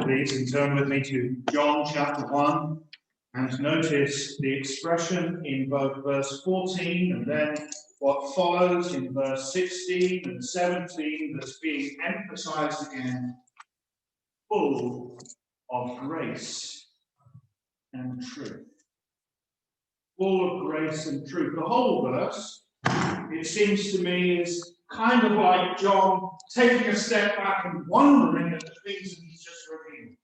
please, and turn with me to John chapter 1, and notice the expression in both verse 14 and then what follows in verse 16 and 17 that's being emphasized again, full of grace and truth. Full of grace and truth. The whole verse, it seems to me, is kind of like John taking a step back and wondering at the things that he's just revealed.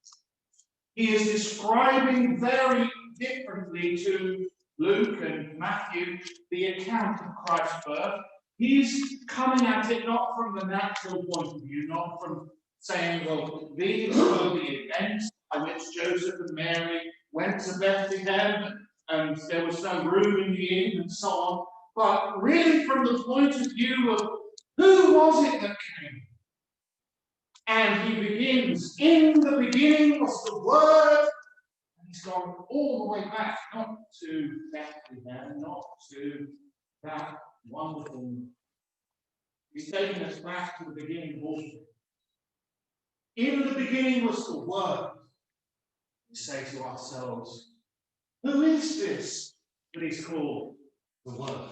He is describing very differently to Luke and Matthew the account of Christ's birth. He's coming at it not from the natural point of view, not from saying, well, these were the events by which Joseph and Mary went to Bethlehem and there was no room in the inn and so on, but really from the point of view of who was it that came? And he begins, in the beginning was the Word, and he's gone all the way back, not to Bethlehem, not to that wonderful. He's taken us back to the beginning of all things. In the beginning was the Word. We say to ourselves, who is this that is called the Word?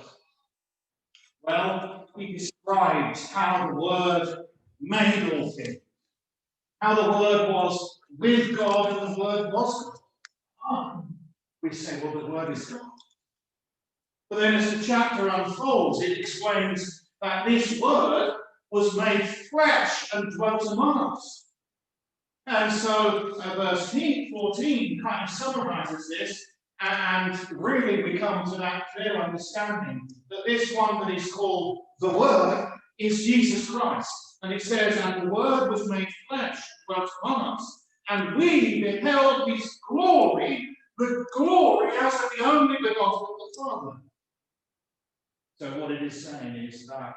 Well, he describes how the Word made all things. How the Word was with God and the Word was God. We say, well, the Word is God. But then as the chapter unfolds, it explains that this Word was made flesh and dwelt among us. And so verse 14 kind of summarizes this, and really we come to that clear understanding that this one that is called the Word is Jesus Christ. And it says, and the Word was made flesh, dwelt among us, and we beheld his glory, the glory as of the only begotten of the Father. So what it is saying is that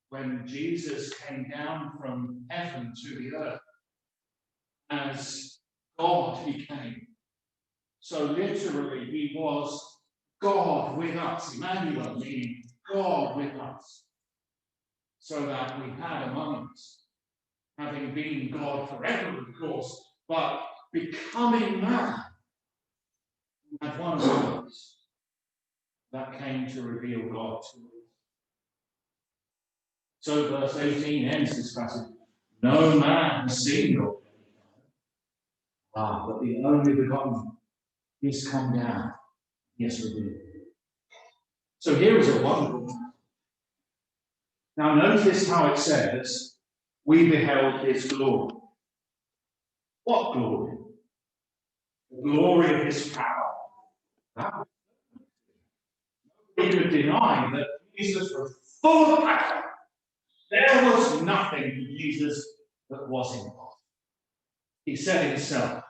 when Jesus came down from heaven to the earth, as God he came, so literally he was God with us, Emmanuel, meaning God with us, so that we had among us, having been God forever, of course, but becoming man, we had one among us that came to reveal God to us. So verse 18 ends this passage. No man has seen God, but the only begotten is come down. Yes, revealed. So here is a wonderful thing. Now notice how it says, we beheld his glory. What glory? The glory of his power. Nobody could deny that Jesus was full of power. There was nothing to Jesus that was impossible. He said himself,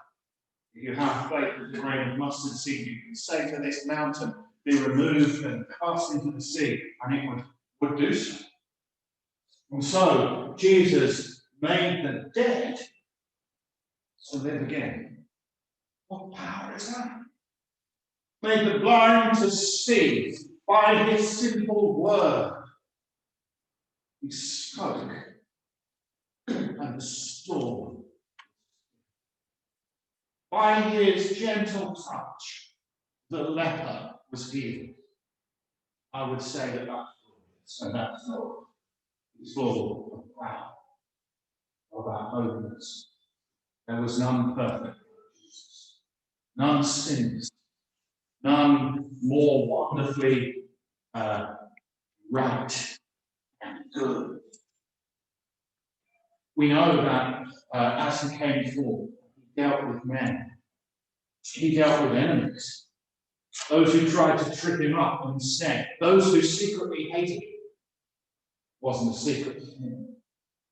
if you have faith with a grain of mustard seed, you can say to this mountain, be removed and cast into the sea, and it would do so. And so Jesus made the dead to live again. What power is that? Made the blind to see by his simple word. He spoke, and the storm. By his gentle touch, the leper was healed. I would say that that's so that's full of power, of our holiness. There was none perfect, none sinless, none more wonderfully right and good. We know that as he came forth, he dealt with men. He dealt with enemies. Those who tried to trip him up and instead, those who secretly hated him. Wasn't a secret to him.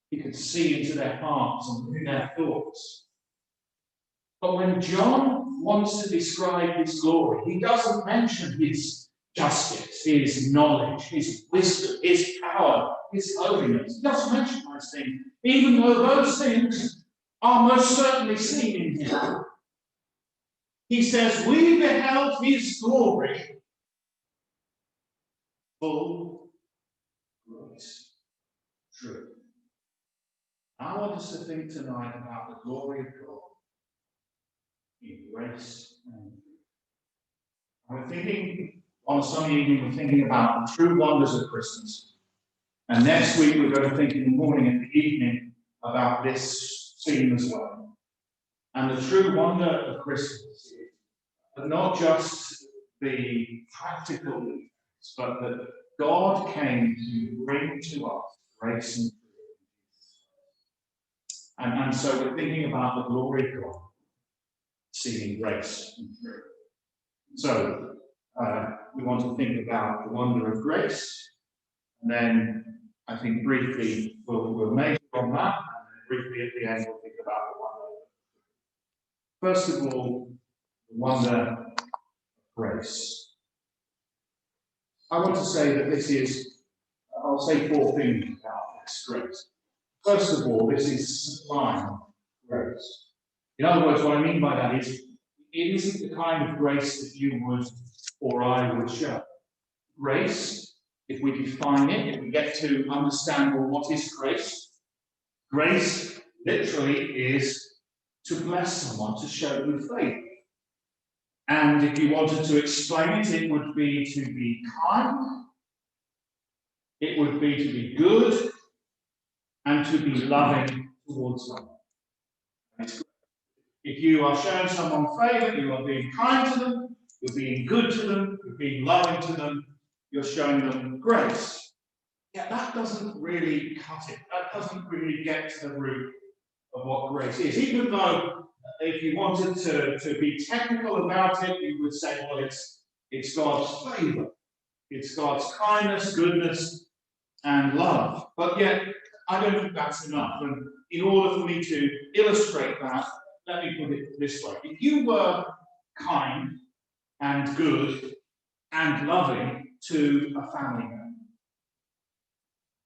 He could see into their hearts and in their thoughts. But when John wants to describe his glory, he doesn't mention his justice, his knowledge, his wisdom, his power, his holiness. He doesn't mention those things, even though those things are most certainly seen in him. He says, we beheld his glory, full grace, truth. I want us to think tonight about the glory of God grace. We're thinking, on a Sunday evening, we're thinking about the true wonders of Christmas. And next week, we're going to think in the morning and the evening about this theme as well. And the true wonder of Christmas, but not just the practical things, but that God came to bring to us grace and freedom. And so we're thinking about the glory of God, seeing grace and freedom. So we want to think about the wonder of grace, and then I think briefly we'll major on that, and then briefly at the end we'll think about the wonder. First of all, the wonder of grace. I want to say that this is, I'll say four things about this grace. First of all, this is sublime grace. In other words, what I mean by that is, it isn't the kind of grace that you would or I would show. Grace, if we define it, if we get to understand, well, what is grace? Grace literally is to bless someone, to show them faith. And if you wanted to explain it, it would be to be kind, it would be to be good, and to be loving towards someone. If you are showing someone favour, you are being kind to them, you're being good to them, you're being loving to them, you're showing them grace. Yeah, that doesn't really cut it. That doesn't really get to the root of what grace is. Even though, if you wanted to be technical about it, you would say, well, it's God's favour. It's God's kindness, goodness, and love. But yet, I don't think that's enough. And in order for me to illustrate that, let me put it this way. If you were kind and good and loving to a family member,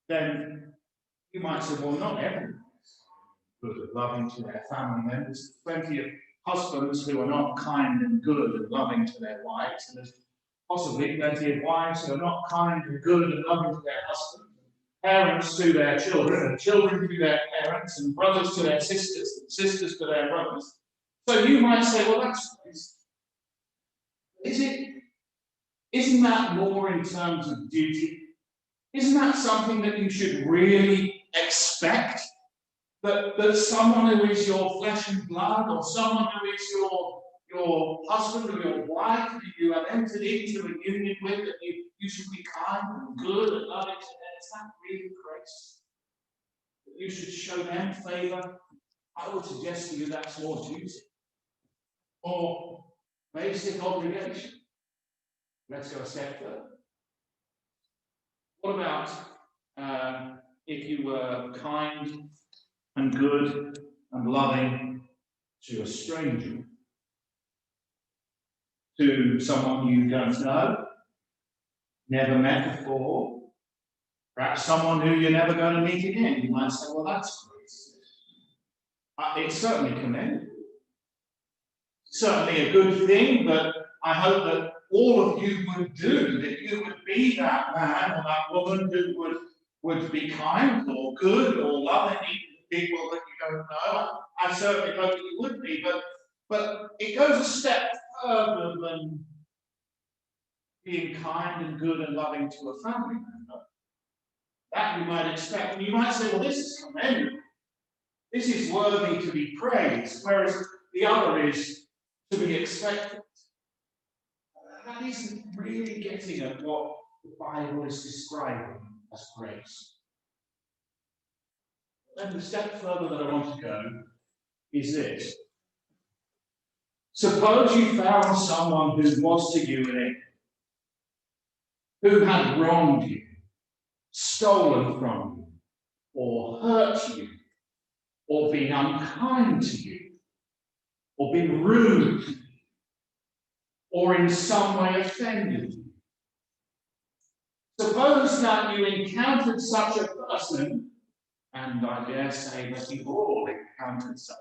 then you might say, well, not everyone is good and loving to their family members. There's plenty of husbands who are not kind and good and loving to their wives, and there's possibly plenty of wives who are not kind and good and loving to their husbands, parents to their children, and children to their parents, and brothers to their sisters, and sisters to their brothers. So you might say, well, that's nice. Isn't that more in terms of duty? Isn't that something that you should really expect? That someone who is your flesh and blood, or someone who is your husband or your wife, that you have entered into a union with, that you should be kind and good and loving to them? Is that really grace? That you should show them favour? I would suggest to you that's more duty, or basic obligation. Let's go a step further. What about if you were kind and good and loving to a stranger, to someone you don't know, never met before, perhaps someone who you're never going to meet again? You might say, well, that's great. It's certainly commendable. Certainly a good thing, but I hope that all of you would do, that you would be that man or that woman who would be kind or good or loving people that you don't know. I certainly hope that you would be, but it goes a step further than being kind and good and loving to a family member. That you might expect. And you might say, well, this is commendable. This is worthy to be praised, whereas the other is to be expected. That isn't really getting at what the Bible is describing as grace. Then the step further that I want to go is this. Suppose you found someone who was to you an enemy, who had wronged you, stolen from you, or hurt you, or been unkind to you, or been rude to you, or in some way offended you. Suppose that you encountered such a person, and I dare say that you've all encountered such.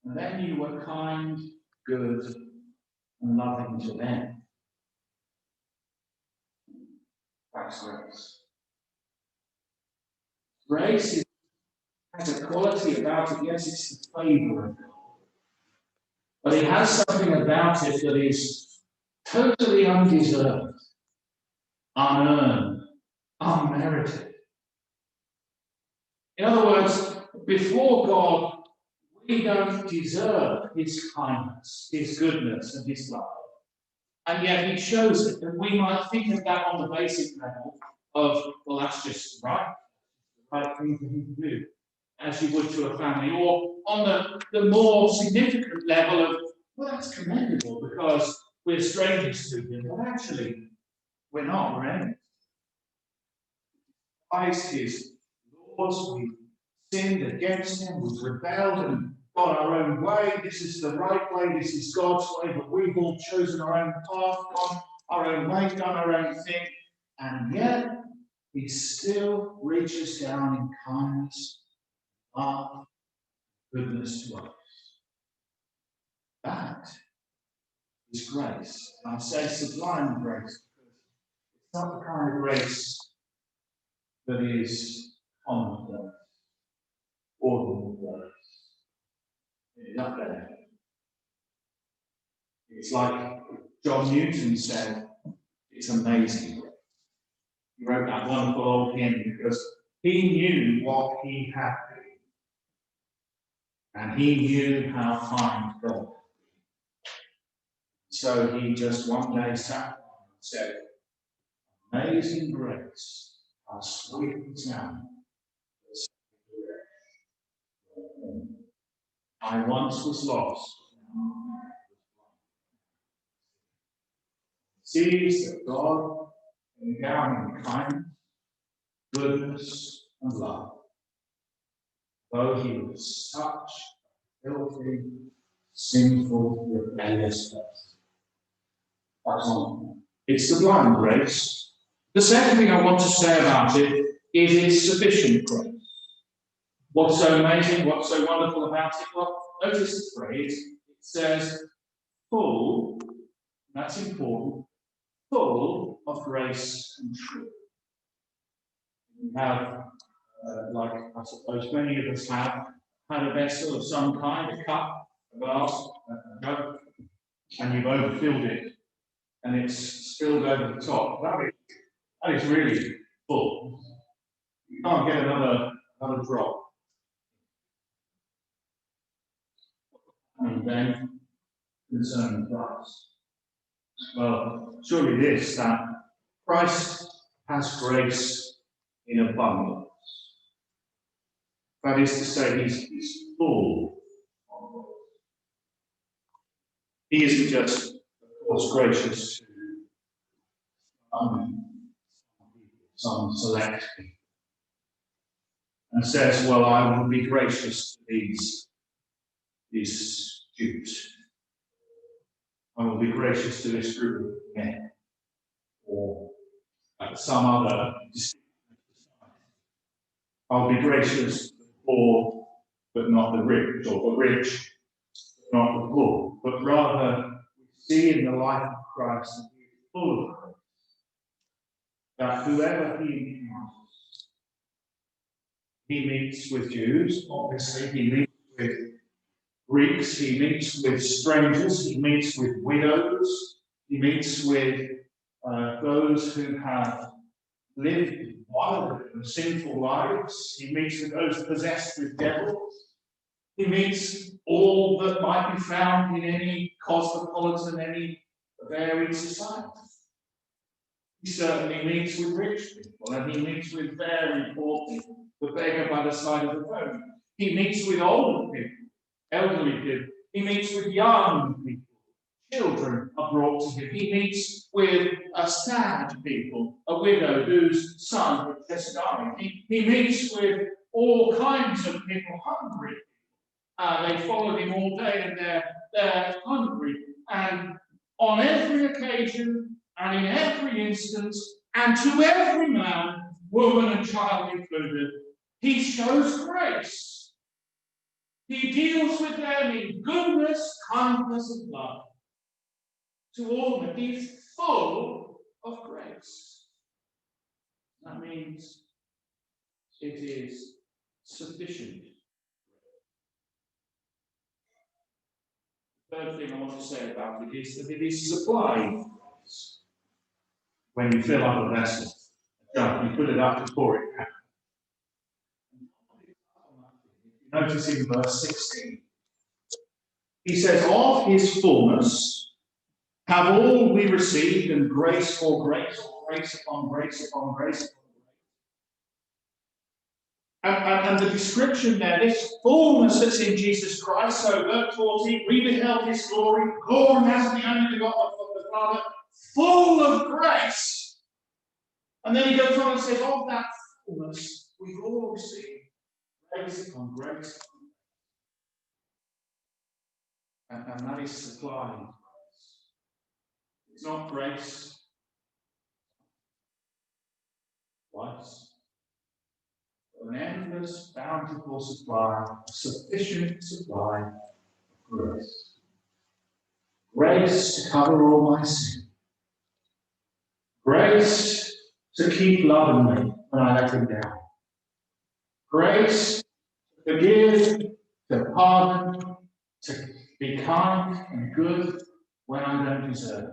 And then you were kind, good, and loving to them. That's grace. Grace has a quality about it. Yes, it's the favour of God. But he has something about it that is totally undeserved, unearned, unmerited. In other words, before God, we don't deserve his kindness, his goodness, and his love. And yet he shows it, and we might think of that on the basic level of, well, that's just right thing for him to do, as you would to a family, or on the more significant level of, well, that's commendable because we're strangers to him, but actually, we're not, we're enemies. Christ is Lord, we've sinned against him, we've rebelled and got our own way. This is the right way, this is God's way, but we've all chosen our own path, gone our own way, done our own thing, and yet he still reaches down in kindness, love, goodness to us. That is grace. And I say sublime grace because it's not the kind of grace that is commonplace, ordinary grace. It is up there. It's like John Newton said, it's amazing. He wrote that wonderful old hymn because he knew what he had been. And he knew how kind God was. So he just one day sat and said, amazing grace, how sweet the sound. I once was lost. Sees that God endowing kindness, goodness, and love, though he was such a filthy, sinful, rebellious person. It's sublime grace. The second thing I want to say about it is its sufficient grace. What's so amazing, what's so wonderful about it? Well, notice the phrase, it says, full, that's important, full of grace and truth. We have, like I suppose many of us have, had a vessel of some kind, a cup, a glass, a jug, and you've overfilled it, and it's spilled over the top. That is really full. You can't get another drop. And then concerning Christ. Well, surely this, that Christ has grace in abundance. That is to say, he's full of grace. He isn't just, of course, gracious to some select people, and says, well, I will be gracious to these Jews. I will be gracious to this group of men, or some other. I'll be gracious to the poor, but not the rich, or the rich, but not the poor. But rather, we see in the life of Christ that he is full of grace. That whoever he encounters, he meets with Jews, obviously, he meets with Greeks, he meets with strangers, he meets with widows, he meets with those who have lived wild and sinful lives, he meets with those possessed with devils, he meets all that might be found in any cosmopolitan, any varied society. He certainly meets with rich people, and he meets with very poor people, the beggar by the side of the road. He meets with older people, elderly people. He meets with young people. Children are brought to him. He meets with sad people, a widow whose son had just died. He meets with all kinds of people, hungry. They follow him all day, and they're hungry. And on every occasion, and in every instance, and to every man, woman, and child included, he shows grace. He deals with them in goodness, kindness, and love. To all men, he's full of grace. That means it is sufficient. Third thing I want to say about it is that it is supplied when you fill up a vessel. You put it up to pour it out. Notice in verse 16, he says, of his fullness have all we received, and grace for grace, or grace upon grace upon grace. And the description there, this fullness that's in Jesus Christ, so verse 14, we beheld his glory, glory as the only begotten of the Father, full of grace. And then he goes on and says, of that fullness we've all received grace upon grace. And that is supplied. It's not grace twice. An endless, bountiful supply, sufficient supply of grace. Grace to cover all my sin. Grace to keep loving me when I let him down. Grace to forgive, to pardon, to be kind and good when I don't deserve it.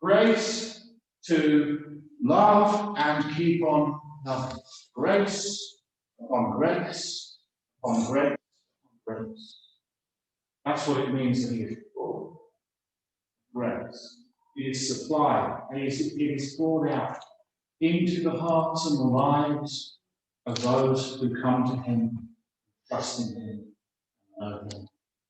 Grace to love and keep on loving. Grace upon grace upon grace upon grace. That's what it means to be full. Grace. It is supplied. It is poured out into the hearts and the lives of those who come to him, trust in him, and know him.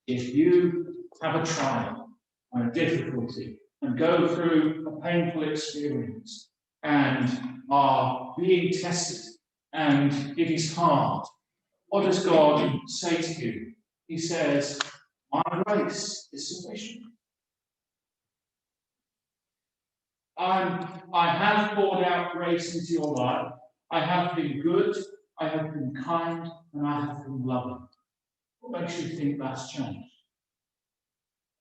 If you have a trial and a difficulty and go through a painful experience and are being tested and it is hard, what does God say to you? He says, my grace is sufficient. I have poured out grace into your life. I have been good, I have been kind, and I have been loving. What makes you think that's changed?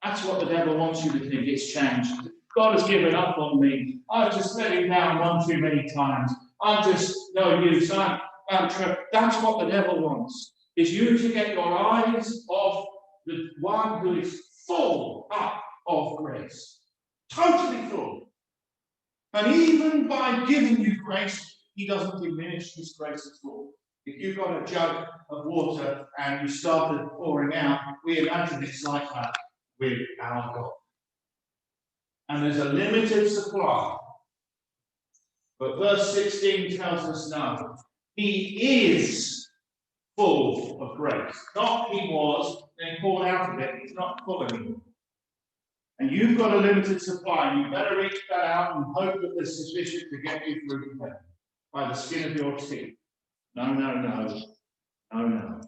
That's what the devil wants you to think, it's changed. God has given up on me. I've just let him down one too many times. I'm just no use. That's what the devil wants, is you to get your eyes off the one who is full up of grace. Totally full. And even by giving you grace, he doesn't diminish his grace at all. If you've got a jug of water and you started pouring out, we imagine it's like that with our God. And there's a limited supply. But verse 16 tells us no. He is full of grace. Not he was, then poured out of it. He's not full anymore. And you've got a limited supply, and you better reach that out and hope that there's sufficient to get you through to heaven by the skin of your teeth. No, no, no. No, no.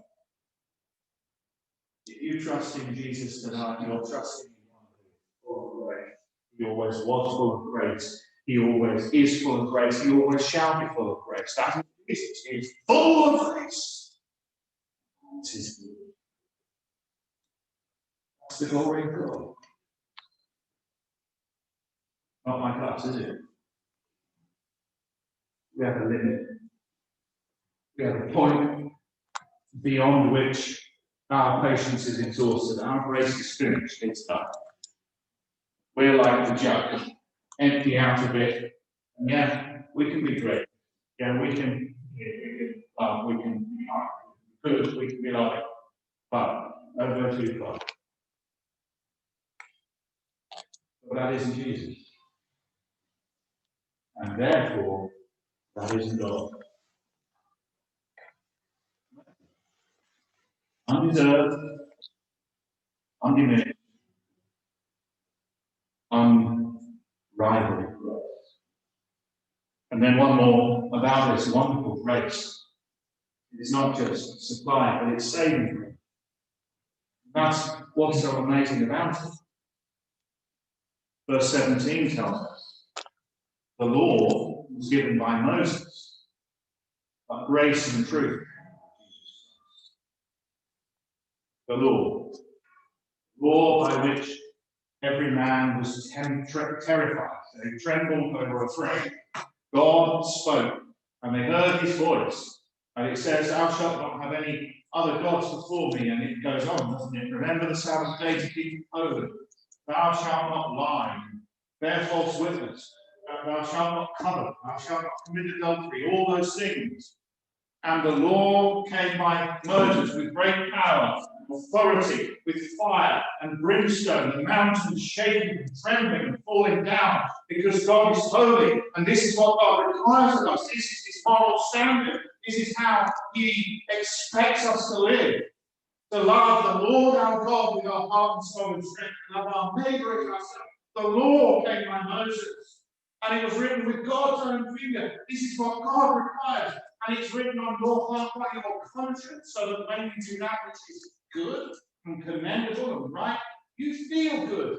If you trust in Jesus tonight, you're trusting in one who is full of grace. He always was full of grace. He always is full of grace. He always shall be full of grace. That is Jesus. He is full of grace. That's his glory. That's the glory of God. Not like us, is it? We have a limit. We have a point beyond which our patience is exhausted. Our grace is finished. It's done. We're like the jug, empty out of it. And yeah, we can be great. Yeah, we can be good, we can be loving. But don't go too far. But that isn't Jesus. And therefore, that isn't God. Undeserved, undiminished, unrivaled grace. And then one more about this wonderful grace. It is not just supply, but it's saving grace. That's what's so amazing about it. Verse 17 tells us the law was given by Moses, but grace and truth. The law by which every man was terrified. They trembled, they were afraid. God spoke, and they heard his voice. And it says, thou shalt not have any other gods before me, and it goes on, doesn't it? Remember the Sabbath day to keep it holy. Thou shalt not lie, bear false witness. Thou shalt not covet. Thou shalt not commit adultery. All those things. And the law came by Moses with great power, authority, with fire and brimstone, the mountains shaking and trembling and falling down, because God is holy. And this is what God requires of us. This is his moral standard. This is how he expects us to live. To love the Lord our God with our heart and soul and strength, and love our neighbour as ourselves. The law came by Moses, and it was written with God's own finger. This is what God requires, and it's written on your heart by your conscience, so that when you do that which is good and commendable and right, you feel good.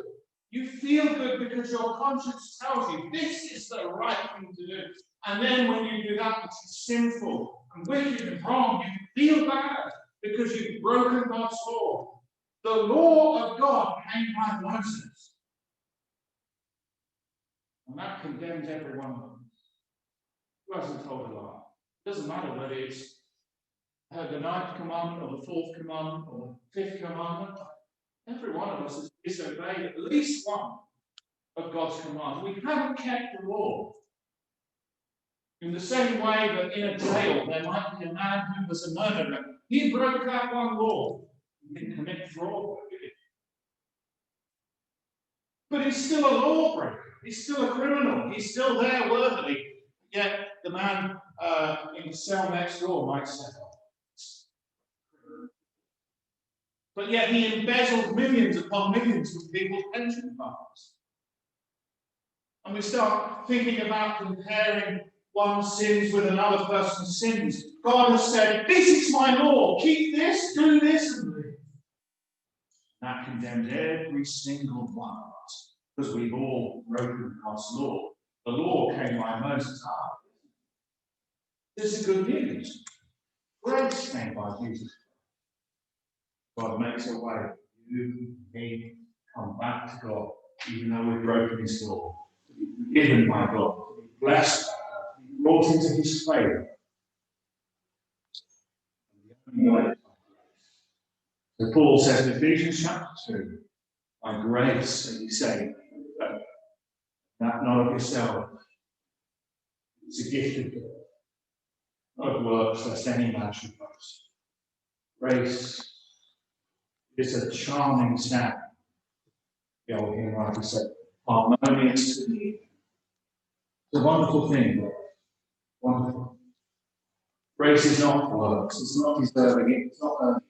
You feel good because your conscience tells you this is the right thing to do. And then when you do that which is sinful and wicked and wrong, you feel bad because you've broken God's law. The law of God came by Moses. And that condemns every one of them. Who hasn't told a lie? It doesn't matter whether it's the ninth commandment or the fourth commandment or the fifth commandment. Every one of us has disobeyed at least one of God's commands. We haven't kept the law. In the same way that in a jail there might be a man who was a murderer. He broke that one law. He didn't commit fraud, did he? But he's still a lawbreaker. He's still a criminal. He's still there worthily. Yet the man in the cell next door might say, but yet he embezzled millions upon millions from people's pension funds. And we start thinking about comparing one's sins with another person's sins. God has said, this is my law. Keep this, do this, and live. That condemns every single one of us, because we've all broken God's law. The law came by Moses' heart. This is good news. Grace came by Jesus. God makes a way. You, me, come back to God, even though we've broken his law. To be forgiven by God, to be blessed by God, to be brought into his favour. So Paul says in Ephesians chapter 2, by grace are you saved, that not of yourself. It's a gift of God, not of works, lest any man should boast. Grace is a charming sound. The old hymn writer said, harmonious to me. It's a wonderful thing, God. Wonderful. Grace is not works, it's not deserving it, it's not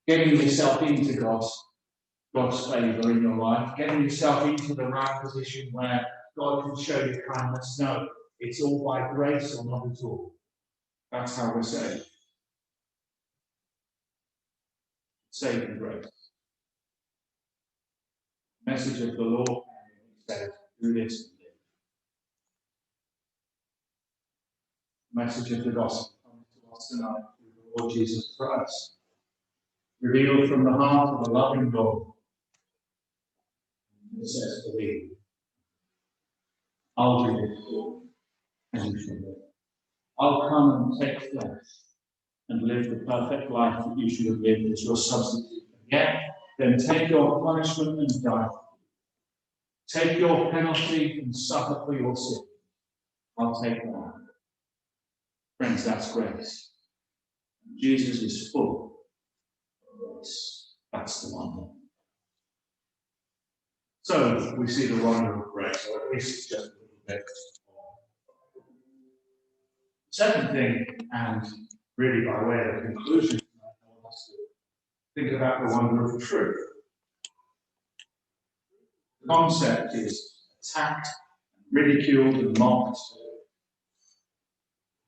getting yourself into God's favour in your life, getting yourself into the right position where God can show you kindness. No, it's all by grace or not at all. That's how we're saved. Saving grace. Message of the Lord says, do this. Message of the gospel comes to us tonight through the Lord Jesus Christ, revealed from the heart of a loving God. It says, believe. I'll do this, and you shall live. I'll come and take flesh and live the perfect life that you should have lived as your substitute. Yet, then take your punishment and die. Take your penalty and suffer for your sin. I'll take that. Friends, that's grace. Jesus is full of grace. That's the wonder. So we see the wonder of grace, or at least just a little bit. Second thing, and really by way of conclusion, I want us to think about the wonder of truth. The concept is attacked, ridiculed, and mocked.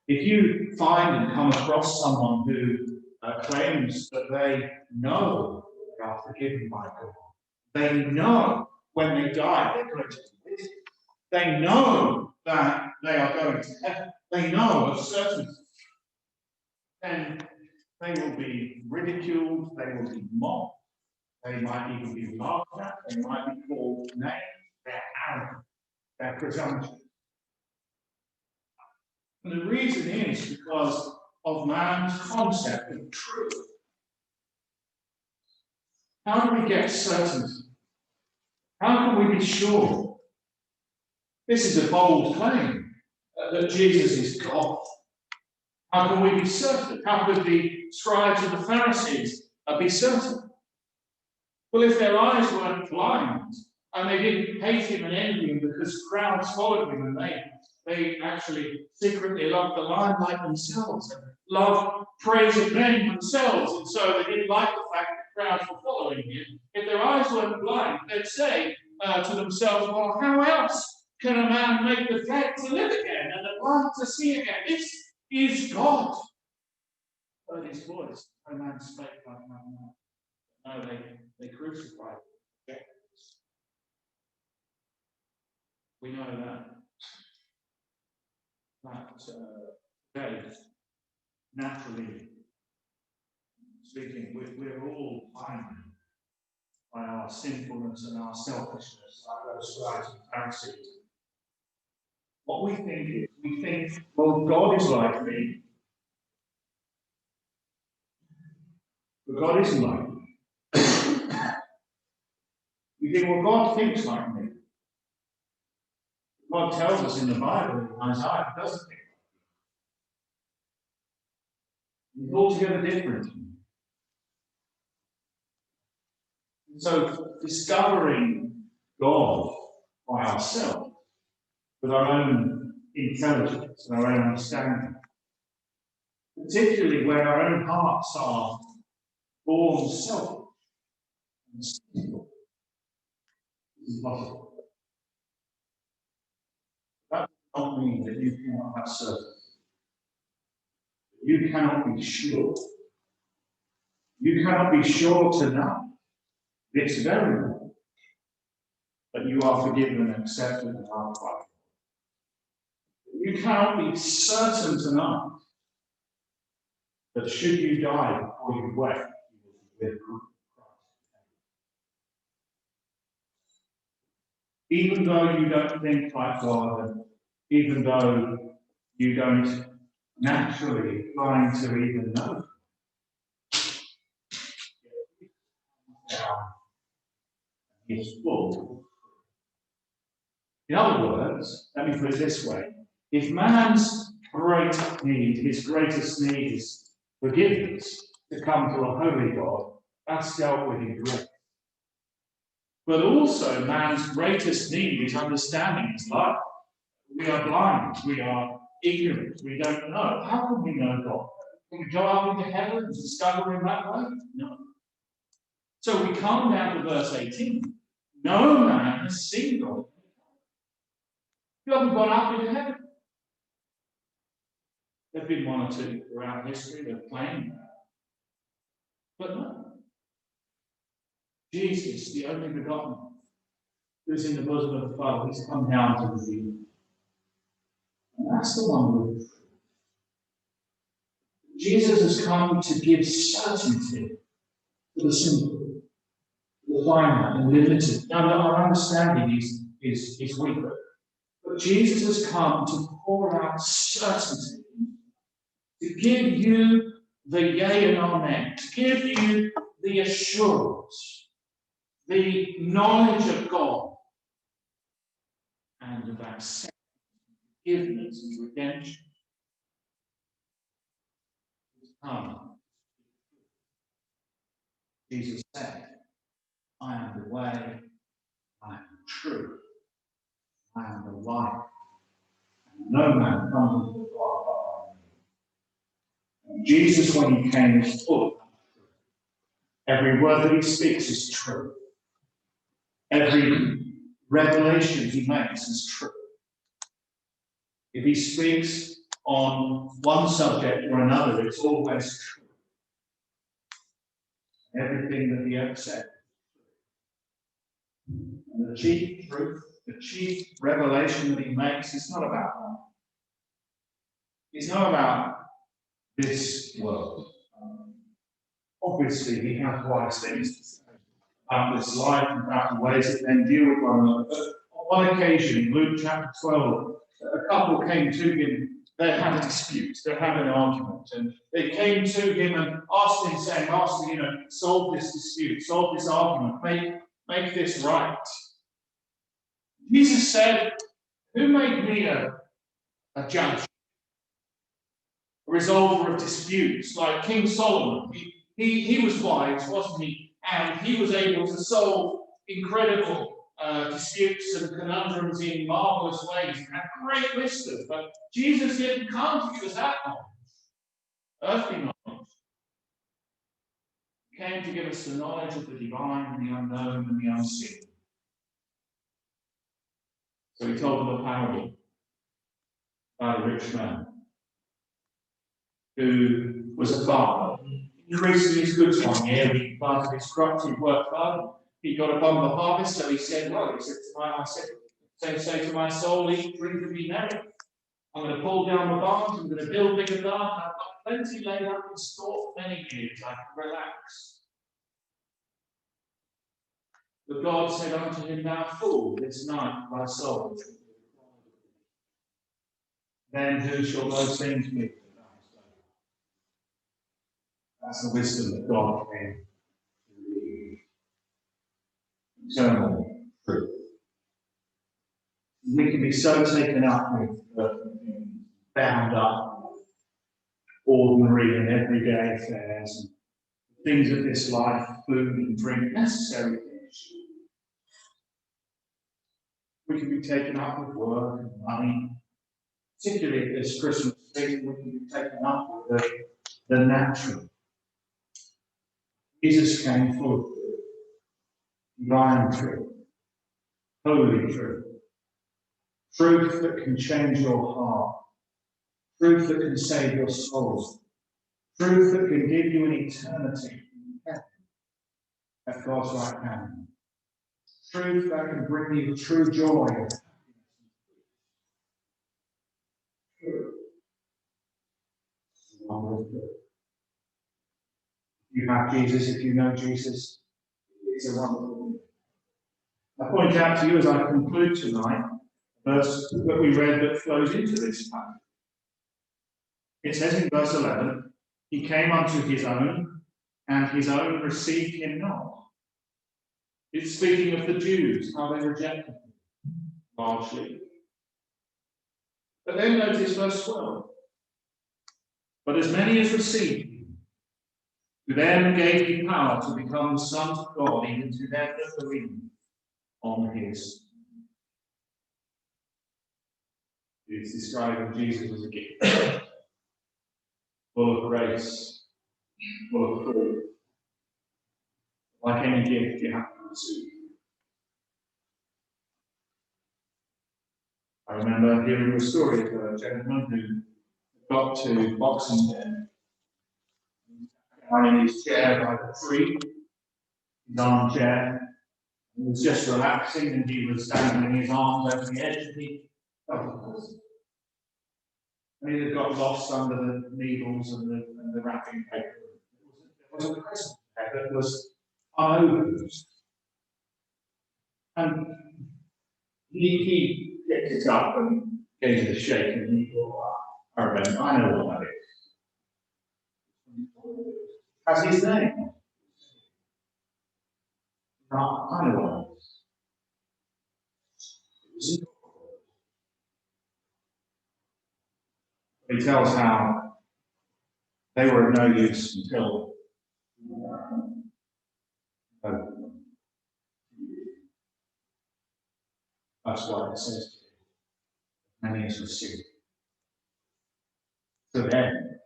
If you find and come across someone who claims that they know they are forgiven by God, they know when they die they're going to be with Him, they know that they are going to heaven, they know of certainty, then they will be ridiculed, they will be mocked, they might even be laughed at, they might be called names, they're arrogant, they're presumptuous. And the reason is because of man's concept of truth. How do we get certainty? How can we be sure? This is a bold claim that Jesus is God. How can we be certain? How could the scribes and the Pharisees be certain? Well, if their eyes weren't blind and they didn't hate him and envy him because crowds followed him and they actually secretly loved the limelight themselves and loved praising men themselves, and so they didn't like the fact that crowds were following him. If their eyes weren't blind, they'd say to themselves, well, how else can a man make the dead to live again and the blind to see again? This is God. Heard his voice. No man spake like man. No, they crucified him. We know that today, naturally speaking, we're all blinded by our sinfulness and our selfishness, like those scribes and Pharisees. What we think, well, God is like me. But God isn't like me. We think, well, God thinks like me. God tells us in the Bible, in Isaiah, he doesn't think. He's altogether different. And so, discovering God by ourselves, with our own intelligence and our own understanding, particularly where our own hearts are born selfish and sinful, is impossible. That does not mean that you cannot have certainty. You cannot be sure. You cannot be sure to know this very well that you are forgiven and accepted and loved by God. You cannot be certain to know that should you die before you wake, you will be with Christ. Even though you don't think like God, and even though you don't naturally trying to even know, is full. In other words, let me put it this way: if man's great need, his greatest need is forgiveness, to come to a holy God, that's dealt with in grace. But also, man's greatest need is understanding his life. We are blind, we are ignorant, we don't know. How can we know God? Can we go up into heaven and discover him that way? No. So we come down to verse 18. No man has seen God. You haven't gone up into heaven. There have been one or two throughout history that claim that. But no. Jesus, the only begotten, who is in the bosom of the Father, has come down to reveal. And that's the one with truth. Jesus has come to give certainty to the simple, the finite, and limited. Now, our understanding is weaker. But Jesus has come to pour out certainty, to give you the yea and amen, to give you the assurance, the knowledge of God, and of acceptance, forgiveness, and redemption. Jesus said, I am the way, I am the truth, I am the life, and no man comes to the Father but by me. And Jesus, when he came, is full of truth. Every word that he speaks is true. Every revelation he makes is true. If he speaks on one subject or another, it's always true. Everything that he ever said. And the chief truth, the chief revelation that he makes is not about that. It's not about this world. Obviously, he has wise things to say about this life and about the ways that men deal with one another. But on one occasion, in Luke chapter 12, a couple came to him They had a dispute, they had an argument, and they came to him and asked him, saying, Master, solve this dispute, solve this argument, make this right. Jesus said, who made me a judge, a resolver of disputes, like King Solomon? He was wise, wasn't he? And he was able to solve incredible disputes and conundrums in marvelous ways, and had great wisdom. But Jesus didn't come to give us that knowledge, earthly knowledge. He came to give us the knowledge of the divine and the unknown and the unseen. So he told them a parable about a rich man who was a farmer. Increasing his goods one year, he planted his crops, he worked hard, he got a bumper harvest, so he said, say to my soul, eat, drink, and be merry. I'm going to pull down the barns, I'm going to build bigger barns, I've got plenty laid up in store for many years, I can relax. But God said unto him, thou fool, this night thy soul. Then who shall those things be? That's the wisdom that God came to reveal. Eternal truth. We can be so taken up with bound up, ordinary and everyday affairs, and things of this life, food and drink, necessary things. We can be taken up with work and money, particularly at this Christmas season. We can be taken up with the natural. Jesus came full of divine truth, holy truth, truth that can change your heart, truth that can save your soul, truth that can give you an eternity at God's right hand, truth that can bring you true joy. If you have Jesus, if you know Jesus, it's a wonderful thing. I point out to you as I conclude tonight, a verse that we read that flows into this passage. It says in verse 11, he came unto his own, and his own received him not. It's speaking of the Jews, how they rejected him, largely. But then notice verse 12. But as many as received him, to them gave he power to become the sons of God, even to them that believe on his. It's describing Jesus as a gift, full of grace, full of fruit. Like any gift you have to receive. I remember hearing a story of a gentleman who got to Boxing Day, lying in his chair by the tree, his armchair. He was just relaxing and he was dangling his arms over the edge and he felt a present. And he had got lost under the needles and the wrapping paper. There was a present there that was unopened. And he picked it up and gave it a shake and he thought, I remember, I know what that is. Has his name. I know what it is. He tells how they were of no use until that's why it says many as received. So then,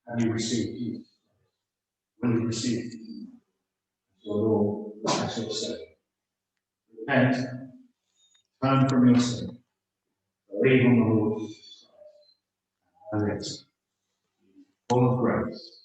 have you received Jesus? Will you receive him? Your Lord, I shall say. Repent, turn from your sin, believe on the Lord Jesus Christ, and it's full of grace.